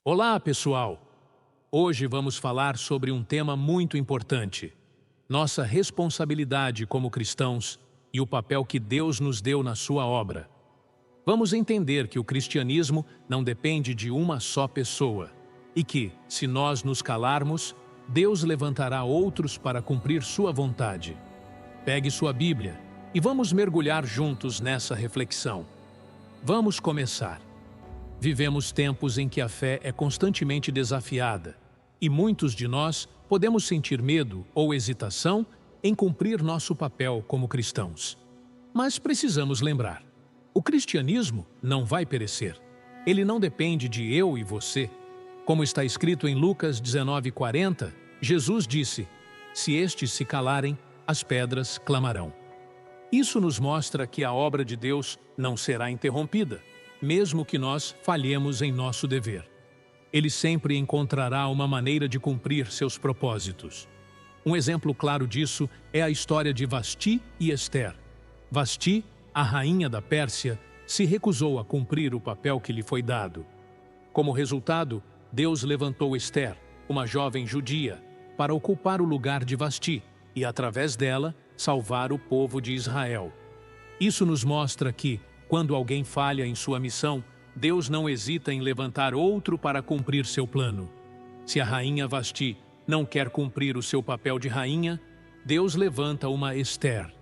Olá, pessoal! Hoje vamos falar sobre um tema muito importante: nossa responsabilidade como cristãos e o papel que Deus nos deu na sua obra. Vamos entender que o cristianismo não depende de uma só pessoa e que, se nós nos calarmos, Deus levantará outros para cumprir sua vontade. Pegue sua Bíblia e vamos mergulhar juntos nessa reflexão. Vamos começar. Vivemos tempos em que a fé é constantemente desafiada e muitos de nós podemos sentir medo ou hesitação em cumprir nosso papel como cristãos. Mas precisamos lembrar: o cristianismo não vai perecer. Ele não depende de eu e você. Como está escrito em Lucas 19:40, Jesus disse: "Se estes se calarem, as pedras clamarão." Isso nos mostra que a obra de Deus não será interrompida, mesmo que nós falhemos em nosso dever. Ele sempre encontrará uma maneira de cumprir seus propósitos. Um exemplo claro disso é a história de Vasti e Ester. Vasti, a rainha da Pérsia, se recusou a cumprir o papel que lhe foi dado. Como resultado, Deus levantou Ester, uma jovem judia, para ocupar o lugar de Vasti e, através dela, salvar o povo de Israel. Isso nos mostra que, quando alguém falha em sua missão, Deus não hesita em levantar outro para cumprir seu plano. Se a rainha Vasti não quer cumprir o seu papel de rainha, Deus levanta uma Ester.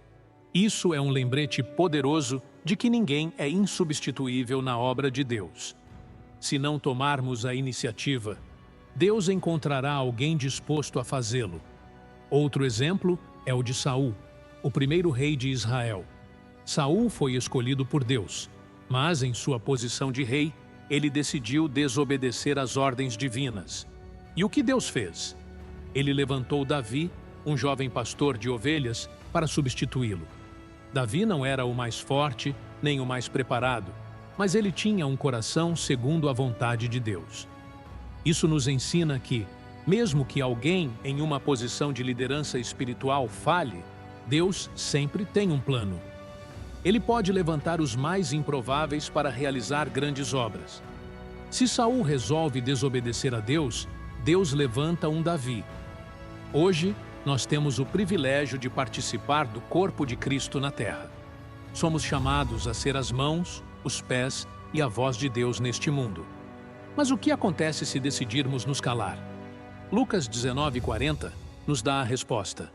Isso é um lembrete poderoso de que ninguém é insubstituível na obra de Deus. Se não tomarmos a iniciativa, Deus encontrará alguém disposto a fazê-lo. Outro exemplo é o de Saul, o primeiro rei de Israel. Saul foi escolhido por Deus, mas em sua posição de rei, ele decidiu desobedecer às ordens divinas. E o que Deus fez? Ele levantou Davi, um jovem pastor de ovelhas, para substituí-lo. Davi não era o mais forte, nem o mais preparado, mas ele tinha um coração segundo a vontade de Deus. Isso nos ensina que, mesmo que alguém em uma posição de liderança espiritual falhe, Deus sempre tem um plano. Ele pode levantar os mais improváveis para realizar grandes obras. Se Saul resolve desobedecer a Deus, Deus levanta um Davi. Hoje, nós temos o privilégio de participar do corpo de Cristo na terra. Somos chamados a ser as mãos, os pés e a voz de Deus neste mundo. Mas o que acontece se decidirmos nos calar? Lucas 19:40 nos dá a resposta: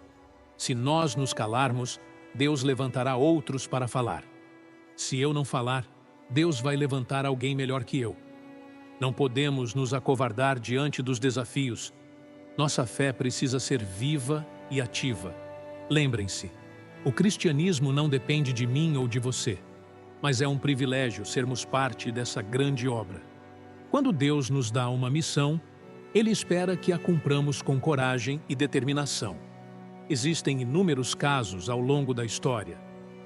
se nós nos calarmos, Deus levantará outros para falar. Se eu não falar, Deus vai levantar alguém melhor que eu. Não podemos nos acovardar diante dos desafios. Nossa fé precisa ser viva e ativa. Lembrem-se, o cristianismo não depende de mim ou de você, mas é um privilégio sermos parte dessa grande obra. Quando Deus nos dá uma missão, Ele espera que a cumpramos com coragem e determinação. Existem inúmeros casos ao longo da história,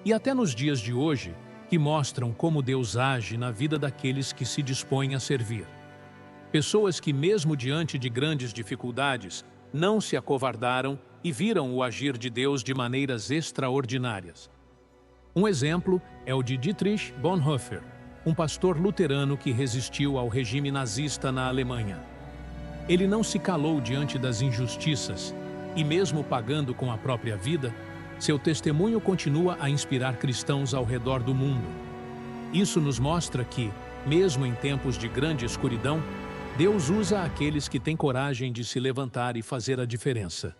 e até nos dias de hoje, que mostram como Deus age na vida daqueles que se dispõem a servir. Pessoas que, mesmo diante de grandes dificuldades, não se acovardaram e viram o agir de Deus de maneiras extraordinárias. Um exemplo é o de Dietrich Bonhoeffer, um pastor luterano que resistiu ao regime nazista na Alemanha. Ele não se calou diante das injustiças, e mesmo pagando com a própria vida, seu testemunho continua a inspirar cristãos ao redor do mundo. Isso nos mostra que, mesmo em tempos de grande escuridão, Deus usa aqueles que têm coragem de se levantar e fazer a diferença.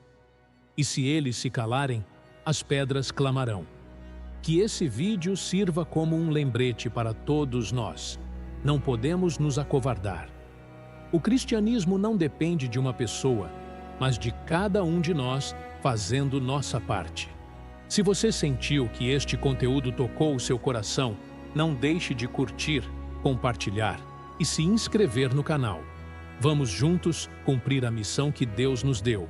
E se eles se calarem, as pedras clamarão. Que esse vídeo sirva como um lembrete para todos nós. Não podemos nos acovardar. O cristianismo não depende de uma pessoa, mas de cada um de nós fazendo nossa parte. Se você sentiu que este conteúdo tocou o seu coração, não deixe de curtir, compartilhar e se inscrever no canal. Vamos juntos cumprir a missão que Deus nos deu.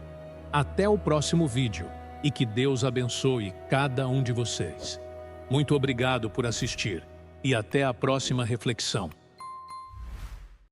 Até o próximo vídeo e que Deus abençoe cada um de vocês. Muito obrigado por assistir e até a próxima reflexão.